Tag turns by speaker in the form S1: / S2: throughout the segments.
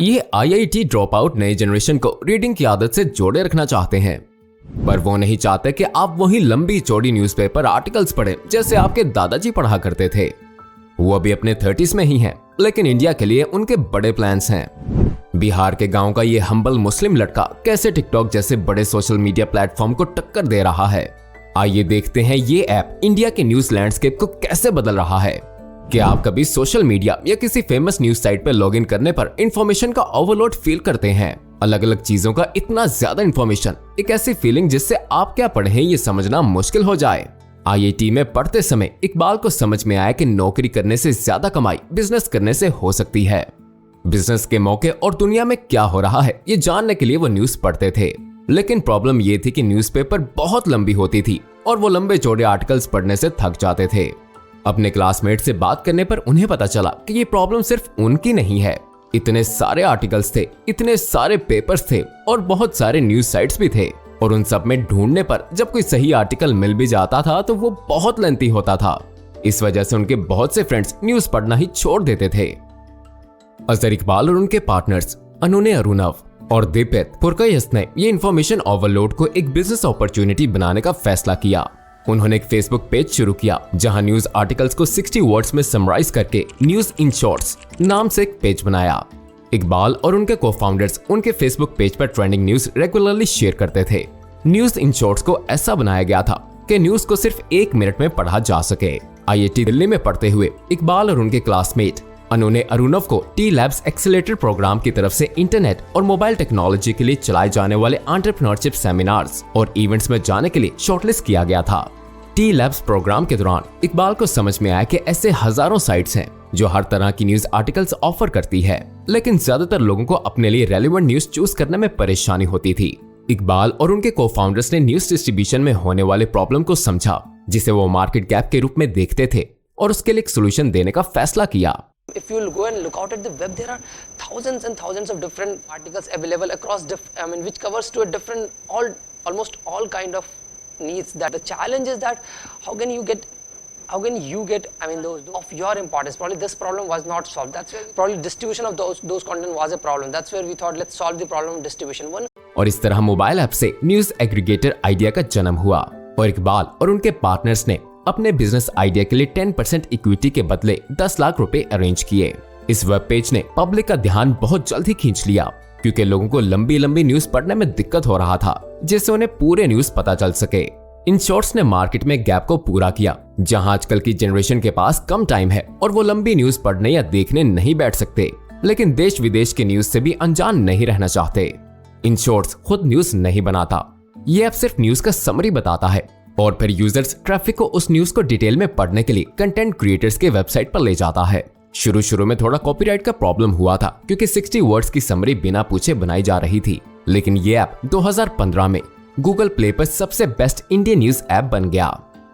S1: ये IIT drop out नए generation को रीडिंग की आदत से जोड़े रखना चाहते हैं, पर वो नहीं चाहते कि आप वही लंबी चौड़ी न्यूज़पेपर आर्टिकल्स पढ़ें जैसे आपके दादाजी पढ़ा करते थे। वो अभी अपने 30s में ही हैं, लेकिन इंडिया के लिए उनके बड़े प्लान्स हैं। बिहार के गांव का ये हम्बल मुस्लिम लड़का कैसे टिकटॉक जैसे बड़े सोशल मीडिया प्लेटफॉर्म को टक्कर दे रहा है। आइए देखते हैं ये ऐप इंडिया के न्यूज लैंडस्केप को कैसे बदल रहा है। क्या आप कभी सोशल मीडिया या किसी फेमस न्यूज साइट पर लॉगिन करने पर इंफॉर्मेशन का ओवरलोड फील करते हैं? अलग अलग चीजों का इतना ज्यादा इंफॉर्मेशन, एक ऐसी फीलिंग जिससे आप क्या पढ़ें ये समझना मुश्किल हो जाए। आईआईटी में पढ़ते समय इकबाल को समझ में आया कि नौकरी करने से ज्यादा कमाई बिजनेस करने से हो सकती है। बिजनेस के मौके और दुनिया में क्या हो रहा है ये जानने के लिए वो न्यूज पढ़ते थे, लेकिन प्रॉब्लम ये थी कि न्यूज़पेपर बहुत लंबी होती थी और वो लंबे चौड़े आर्टिकल्स पढ़ने से थक जाते थे। अपने क्लासमेट से बात करने पर उन्हें पता चला कि ये प्रॉब्लम सिर्फ उनकी नहीं है। इतने सारे आर्टिकल्स थे, इतने सारे पेपर्स थे और बहुत सारे न्यूज साइट्स भी थे, और उन सब में ढूंढने पर जब कोई सही आर्टिकल मिल भी जाता था तो वो बहुत लेंथी होता था। इस वजह से उनके बहुत से फ्रेंड्स न्यूज पढ़ना ही छोड़ देते थे। अजहर इकबाल और उनके पार्टनर्स अनुने अरुणव और दीपित पुरकायस ने ये इन्फॉर्मेशन ओवरलोड को एक बिजनेस अपॉर्चुनिटी बनाने का फैसला किया। उन्होंने एक फेसबुक पेज शुरू किया जहां न्यूज आर्टिकल्स को 60 वर्ड्स में समराइज करके न्यूज इन शॉर्ट्स नाम से एक पेज बनाया। इकबाल और उनके को-फाउंडर्स उनके फेसबुक पेज पर ट्रेंडिंग न्यूज रेगुलरली शेयर करते थे। न्यूज इन शॉर्ट्स को ऐसा बनाया गया था कि न्यूज को सिर्फ 1 मिनट में पढ़ा जा सके। आईआईटी दिल्ली में पढ़ते हुए इकबाल और उनके क्लासमेट अनुने अरुणव को टी लैब्स एक्सेलेरेटर प्रोग्राम की तरफ से इंटरनेट और मोबाइल टेक्नोलॉजी के लिए चलाए जाने वाले एंटरप्रेन्योरशिप सेमिनार्स और इवेंट्स में जाने के लिए शॉर्टलिस्ट किया गया था। टी लैब्स प्रोग्राम के दौरान इकबाल को समझ में आया कि ऐसे हजारों साइट्स हैं जो हर तरह की न्यूज आर्टिकल्स ऑफर करती है, लेकिन ज्यादातर लोगों को अपने लिए रेलेवेंट न्यूज चूज करने में परेशानी होती थी। इकबाल और उनके को-फाउंडर्स ने न्यूज डिस्ट्रीब्यूशन में होने वाले प्रॉब्लम को समझा, जिसे वो मार्केट गैप के रूप में देखते थे, और उसके लिए एक सोल्यूशन देने का फैसला किया।
S2: If you go and look out at the web, there are thousands and thousands of different articles available across which covers to a different, almost all kind of needs. That the challenge is that how can you get those of your importance. Probably this problem was not solved. That's where probably distribution of those content was a problem. That's where we thought let's solve the problem of distribution.
S1: और इस तरह mobile app से news aggregator idea का जन्म हुआ, और इकबाल और उनके पार्टनर्स ने अपने बिजनेस आइडिया के लिए 10% इक्विटी के बदले 10 लाख रुपए अरेंज किए। इस वेब पेज ने पब्लिक का ध्यान बहुत जल्द ही खींच लिया, क्योंकि लोगों को लंबी लंबी न्यूज पढ़ने में दिक्कत हो रहा था, जिससे उन्हें पूरे न्यूज पता चल सके। इन शॉर्ट्स ने मार्केट में गैप को पूरा किया, जहां आजकल की जनरेशन के पास कम टाइम है और वो लंबी न्यूज पढ़ने या देखने नहीं बैठ सकते, लेकिन देश विदेश के न्यूज से भी अनजान नहीं रहना चाहते। इन शॉर्ट्स खुद न्यूज नहीं बनाता, ये ऐप सिर्फ न्यूज का समरी बताता है, और फिर यूजर्स ट्रैफिक को उस न्यूज को डिटेल में पढ़ने के लिए कंटेंट क्रिएटर्स के वेबसाइट पर ले जाता है। शुरू में थोड़ा कॉपीराइट का प्रॉब्लम हुआ था, क्योंकि 60 वर्ड्स की समरी बिना पूछे बनाई जा रही थी, लेकिन ये ऐप 2015 में गूगल प्ले पर सबसे बेस्ट इंडियन न्यूज ऐप बन गया।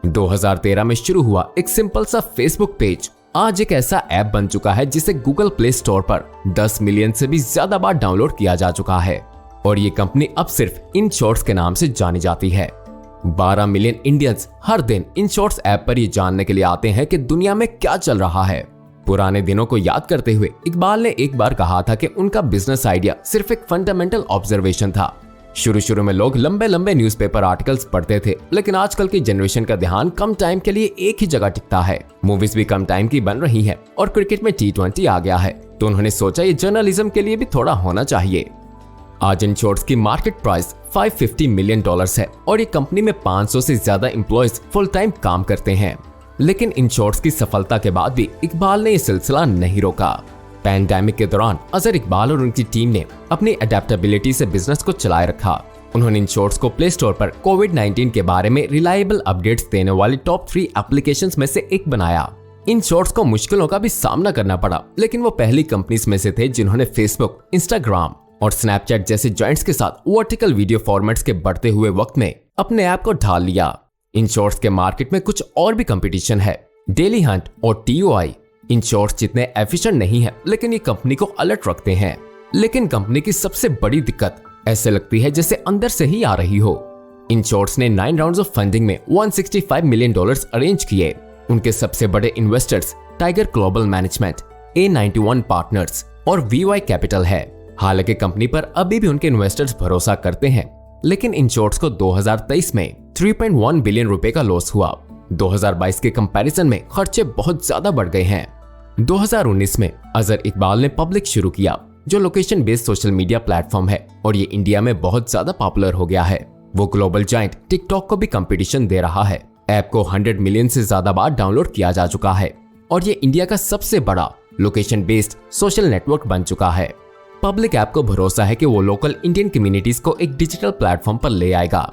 S1: 2013 में शुरू हुआ एक सिंपल सा फेसबुक पेज आज एक ऐसा ऐप बन चुका है जिसे गूगल प्ले स्टोर पर 10 मिलियन से भी ज्यादा बार डाउनलोड किया जा चुका है, और ये कंपनी अब सिर्फ इन शॉर्ट्स के नाम से जानी जाती है। 12 मिलियन इंडियंस हर दिन इन शॉर्ट्स ऐप पर ये जानने के लिए आते हैं कि दुनिया में क्या चल रहा है। पुराने दिनों को याद करते हुए इकबाल ने एक बार कहा था कि उनका बिजनेस आइडिया सिर्फ एक फंडामेंटल ऑब्जर्वेशन था। शुरू में लोग लंबे लंबे न्यूज़पेपर आर्टिकल्स पढ़ते थे, लेकिन आजकल की जनरेशन का ध्यान कम टाइम के लिए एक ही जगह टिकता है। मूवीज भी कम टाइम की बन रही है और क्रिकेट में T20 आ गया है, तो उन्होंने सोचा ये जर्नलिज्म के लिए भी थोड़ा होना चाहिए। आज इन शॉर्ट्स की मार्केट प्राइस $550 मिलियन है, और ये कंपनी में 500 से ज्यादा एम्प्लॉयज फुल टाइम काम करते हैं। लेकिन इन शॉर्ट्स की सफलता के बाद भी इकबाल ने ये सिलसिला नहीं रोका। पैंडेमिक के दौरान अजहर इकबाल और उनकी टीम ने अपनी अडेप्टेबिलिटी से बिजनेस को चलाए रखा। उन्होंने इन शॉर्ट्स को प्ले स्टोर पर कोविड-19 के बारे में रिलायबल अपडेट्स देने वाली टॉप 3 एप्लीकेशंस में से एक बनाया। इन शॉर्ट्स को मुश्किलों का भी सामना करना पड़ा, लेकिन वो पहली कंपनीज में से थे जिन्होंने फेसबुक, इंस्टाग्राम और स्नैपचैट जैसे जॉइंट्स के साथ वर्टिकल वीडियो फॉर्मेट्स के बढ़ते हुए वक्त में अपने ऐप को ढाल लिया। इन शॉर्ट्स के मार्केट में कुछ और भी कंपटीशन है। डेली हंट और TOI इन शॉर्ट्स जितने एफिशिएंट नहीं है, लेकिन ये कंपनी को अलर्ट रखते हैं। लेकिन कंपनी की सबसे बड़ी दिक्कत ऐसे लगती है जैसे अंदर से ही आ रही हो। इन शॉर्ट्स ने 9 राउंड्स ऑफ फंडिंग में $165 मिलियन अरेंज किए। उनके सबसे बड़े investors tiger global management, A91 partners और VY कैपिटल है। हालांकि कंपनी पर अभी भी उनके इन्वेस्टर्स भरोसा करते हैं, लेकिन इनशॉर्ट्स को 2023 में 3.1 बिलियन रुपए का लॉस हुआ। 2022 के कंपैरिजन में खर्चे बहुत ज्यादा बढ़ गए हैं। 2019 में अजहर इकबाल ने पब्लिक शुरू किया, जो location based social media platform है और ये इंडिया में बहुत ज्यादा पॉपुलर हो गया है। वो ग्लोबल जायंट टिकटॉक को भी कंपटीशन दे रहा है। ऐप को 100 मिलियन से ज्यादा बार डाउनलोड किया जा चुका है और ये इंडिया का सबसे बड़ा लोकेशन बेस्ड सोशल नेटवर्क बन चुका है। पब्लिक ऐप को भरोसा है कि वो लोकल इंडियन कम्युनिटीज को एक डिजिटल प्लेटफॉर्म पर ले आएगा।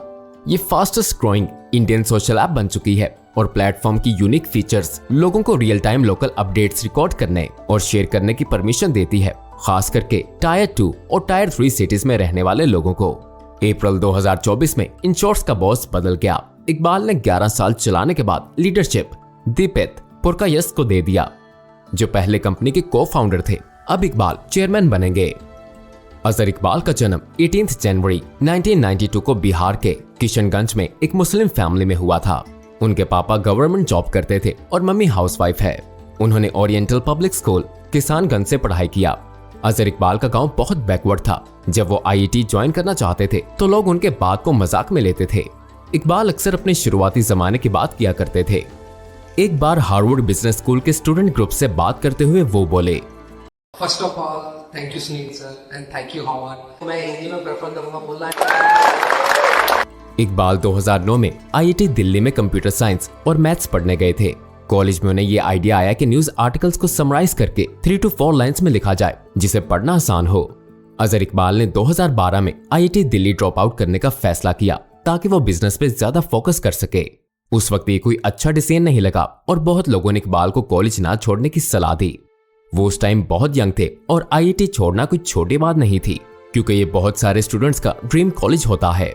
S1: ये fastest growing Indian social app बन चुकी है और प्लेटफॉर्म की यूनिक फीचर्स लोगों को real time local updates record करने और शेयर करने की परमिशन देती है, खास करके टायर 2 और टायर 3 सिटीज में रहने वाले लोगों को। अप्रैल 2024 में इनशॉर्ट्स का बॉस बदल गया। इकबाल ने 11 साल चलाने के बाद लीडरशिप दीपित पुरकायस्थ को दे दिया, जो पहले कंपनी के को फाउंडर थे। अब इकबाल चेयरमैन बनेंगे। अजहर इकबाल का जन्म 18 जनवरी 1992 को बिहार के किशनगंज में एक मुस्लिम फैमिली में हुआ था। उनके पापा गवर्नमेंट जॉब करते थे और मम्मी हाउसवाइफ है। उन्होंने ओरिएंटल पब्लिक स्कूल किसानगंज से पढ़ाई किया। अजहर इकबाल का गांव बहुत बैकवर्ड था। जब वो IIT ज्वाइन करना चाहते थे तो लोग उनके बात को मजाक में लेते थे। इकबाल अक्सर अपने शुरुआती जमाने की बात किया करते थे। एक बार हार्वर्ड बिजनेस स्कूल के स्टूडेंट ग्रुप से बात करते हुए वो बोले,
S3: first of all thank you Sunil sir and thank you Harvard. मैं हिंदी में प्रेफर करूंगा बोलना है।
S1: इकबाल 2009 में IIT दिल्ली में कंप्यूटर साइंस और मैथ्स पढ़ने गए थे। कॉलेज में उन्हें ये आइडिया आया कि न्यूज आर्टिकल्स को समराइज करके 3 to 4 लाइंस में लिखा जाए, जिसे पढ़ना आसान हो। अजहर इकबाल ने 2012 में IIT दिल्ली ड्रॉप आउट करने का फैसला किया ताकि वो बिजनेस पे ज्यादा फोकस कर सके। उस वक्त ये कोई अच्छा डिसीजन नहीं लगा और बहुत लोगों ने इकबाल को कॉलेज ना छोड़ने की सलाह दी। वो उस टाइम बहुत यंग थे और IIT छोड़ना कोई छोटी बात नहीं थी, क्योंकि ये बहुत सारे स्टूडेंट्स का ड्रीम कॉलेज होता है।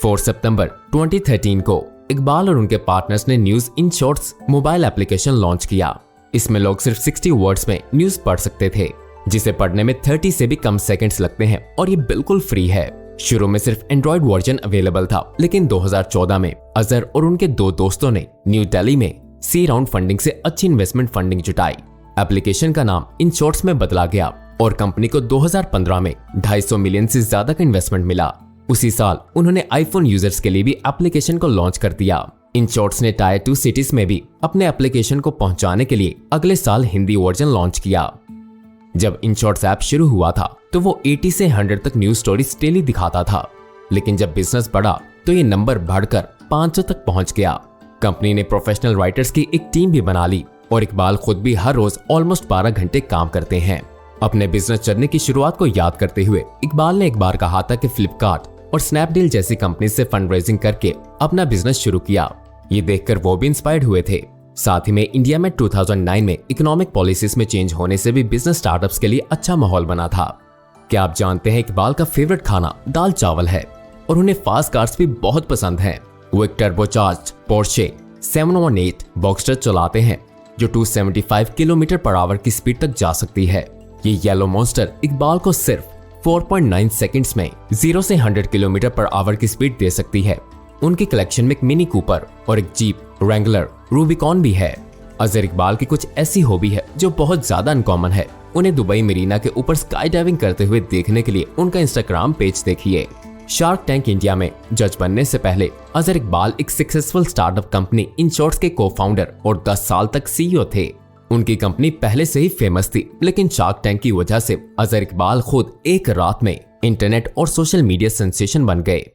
S1: 4 सितंबर 2013 को इकबाल और उनके पार्टनर्स ने news in shorts mobile application launch किया। इसमें लोग सिर्फ 60 वर्ड्स में न्यूज पढ़ सकते थे, जिसे पढ़ने में 30 से भी कम सेकंड्स लगते हैं और ये बिल्कुल फ्री है। शुरू में सिर्फ एंड्रॉइड वर्जन अवेलेबल था, लेकिन 2014 में अजहर और उनके 2 दोस्तों ने न्यू दिल्ली में सी राउंड फंडिंग से अच्छी इन्वेस्टमेंट फंडिंग जुटाई। एप्लीकेशन का नाम इन शॉर्ट्स में बदला गया और कंपनी को 2015 में 250 मिलियन से ज्यादा का इन्वेस्टमेंट मिला। उसी साल उन्होंने आईफोन यूजर्स के लिए भी एप्लीकेशन को लॉन्च कर दिया। इन शॉर्ट्स ने टायर 2 सिटीज में भी अपने एप्लीकेशन को पहुंचाने के लिए अगले साल हिंदी वर्जन लॉन्च किया। जब इन शॉर्ट्स ऐप शुरू हुआ था तो वो 80 से 100 तक न्यूज स्टोरीज डेली दिखाता था, लेकिन जब बिजनेस बढ़ा तो ये नंबर बढ़कर 500 तक पहुंच गया। कंपनी ने प्रोफेशनल राइटर्स की एक टीम भी बना ली और इकबाल खुद भी हर रोज ऑलमोस्ट 12 घंटे काम करते हैं। अपने बिजनेस जर्नी की शुरुआत को याद करते हुए इकबाल ने एक बार कहा था कि फ्लिपकार्ट और स्नैपडील जैसी कंपनी से फंड रेजिंग करके अपना बिजनेस शुरू किया। ये देखकर वो भी इंस्पायर्ड हुए थे। साथ ही में इंडिया में 2009 में इकोनॉमिक पॉलिसीज में चेंज होने से भी बिजनेस स्टार्टअप्स के लिए अच्छा माहौल बना था। क्या आप जानते हैं इकबाल का फेवरेट खाना दाल चावल है और उन्हें फास्ट कार्स भी बहुत पसंद हैं। वो एक टर्बोचार्ज्ड पोर्शे 718 बॉक्सटर चलाते हैं जो 275 किलोमीटर पर आवर की स्पीड तक जा सकती है। ये येलो मॉन्स्टर इकबाल को सिर्फ 4.9 सेकंड्स में 0 से 100 किलोमीटर पर आवर की स्पीड दे सकती है। उनकी कलेक्शन में एक मिनी कूपर और एक जीप रैंगलर रूबिकॉन भी है। अजहर इकबाल की कुछ ऐसी हॉबी है जो बहुत ज्यादा अनकॉमन है। उन्हें दुबई मरीना के ऊपर स्काई डाइविंग करते हुए देखने के लिए उनका इंस्टाग्राम पेज देखिए। शार्क टैंक इंडिया में जज बनने से पहले अजहर इकबाल एक successful startup company in shorts के को फाउंडर और 10 साल तक CEO थे। उनकी कंपनी पहले से ही फेमस थी, लेकिन शार्क टैंक की वजह से अजहर इकबाल खुद एक रात में इंटरनेट और सोशल मीडिया सेंसेशन बन गए।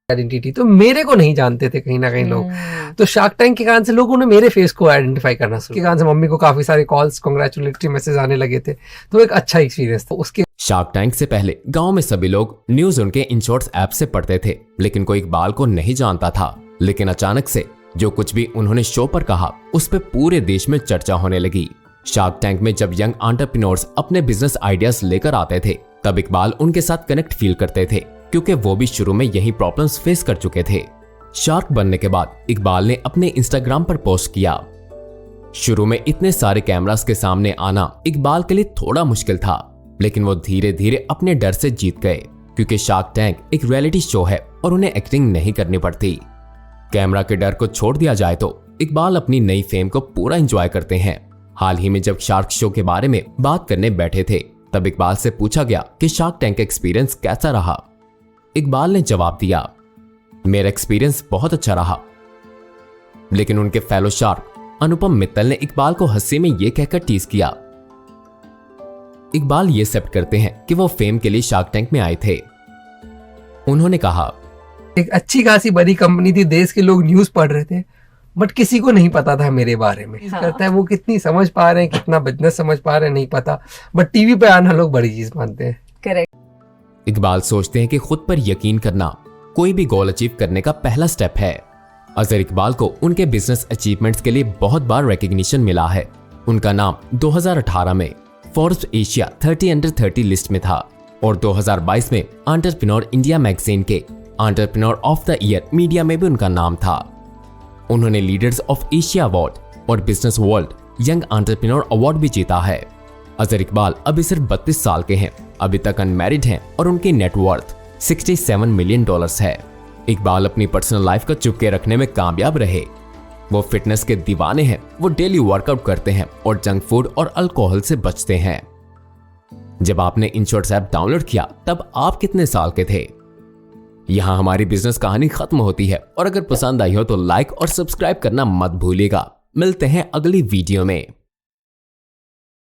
S3: आइडेंटिटी तो मेरे को नहीं जानते थे कहीं ना कहीं लोग, तो शार्क टैंक के कारण से लोगों ने मेरे फेस को आइडेंटिफाई करना शुरू किया। मम्मी को काफी सारे कॉल्स कांग्रेचुलेटरी मैसेज आने लगे थे, तो एक अच्छा एक्सपीरियंस था। उसके
S1: शार्क टैंक से पहले गांव में सभी लोग न्यूज उनके इन शॉर्ट्स ऐप से पढ़ते थे, लेकिन कोई इकबाल को नहीं जानता था। लेकिन अचानक से जो कुछ भी उन्होंने शो पर कहा उस पर पूरे देश में चर्चा होने लगी। शार्क टैंक में जब यंग एंटरप्रेन्योर्स अपने बिजनेस आइडियाज लेकर आते थे तब इकबाल उनके साथ कनेक्ट फील करते थे, क्योंकि वो भी शुरू में यही प्रॉब्लम्स फेस कर चुके थे। शार्क बनने के बाद इकबाल ने अपने इंस्टाग्राम पर पोस्ट किया। शुरू में इतने सारे कैमरास के सामने आना इकबाल के लिए थोड़ा मुश्किल था, लेकिन वो धीरे धीरे अपने डर से जीत गए, क्योंकि शार्क टैंक एक रियलिटी शो है और उन्हें एक्टिंग नहीं करनी पड़ती। कैमरा के डर को छोड़ दिया जाए तो इकबाल अपनी नई फेम को पूरा एंजॉय करते हैं। हाल ही में जब शार्क शो के बारे में बात करने बैठे थे तब इकबाल से पूछा गया कि शार्क टैंक का एक्सपीरियंस कैसा रहा। इकबाल ने जवाब दिया, मेरा एक्सपीरियंस बहुत अच्छा रहा। लेकिन उनके फेलो शार्क अनुपम मित्तल ने इकबाल को हंसी में यह कहकर टीज किया। इकबाल ये एक्सेप्ट करते हैं कि वो फेम के लिए शार्क टैंक में आए थे। उन्होंने कहा,
S3: एक अच्छी खासी बड़ी कंपनी थी, देश के लोग न्यूज पढ़ रहे थे, बट किसी को नहीं पता था मेरे बारे में।
S4: हाँ।
S3: करता है वो कितनी समझ पा रहे हैं, कितना बिजनेस समझ पा रहे हैं नहीं पता, बट टीवी पे आना लोग बड़ी चीज मानते हैं।
S4: करेक्ट।
S1: इकबाल सोचते हैं कि खुद पर यकीन करना कोई भी गोल अचीव करने का पहला स्टेप है। अजहर इकबाल को उनके बिजनेस अचीवमेंट्स के लिए बहुत बार रिकॉग्निशन मिला है। उनका नाम 2018 में फोर्ब्स एशिया 30 अंडर 30 लिस्ट में था और 2022 में एंटरप्रेन्योर इंडिया मैगजीन के entrepreneur of the year media में भी उनका नाम था। उन्होंने लीडर्स ऑफ एशिया अवार्ड और business world young entrepreneur award भी जीता है। अजहर इकबाल अभी सिर्फ 32 साल के हैं, अभी तक अनमैरिड हैं और उनकी नेटवर्थ $67 मिलियन है। इकबाल अपनी पर्सनल लाइफ को चुपके रखने में कामयाब रहे। वो फिटनेस के दीवाने हैं, वो डेली वर्कआउट करते हैं और जंक फूड और अल्कोहल से बचते हैं। जब आपने इंश्योर्स ऐप डाउनलोड किया तब आप कितने साल के थे? यहाँ हमारी बिजनेस कहानी खत्म होती है और अगर पसंद आई हो तो लाइक और सब्सक्राइब करना मत भूलिएगा। मिलते हैं अगली वीडियो में।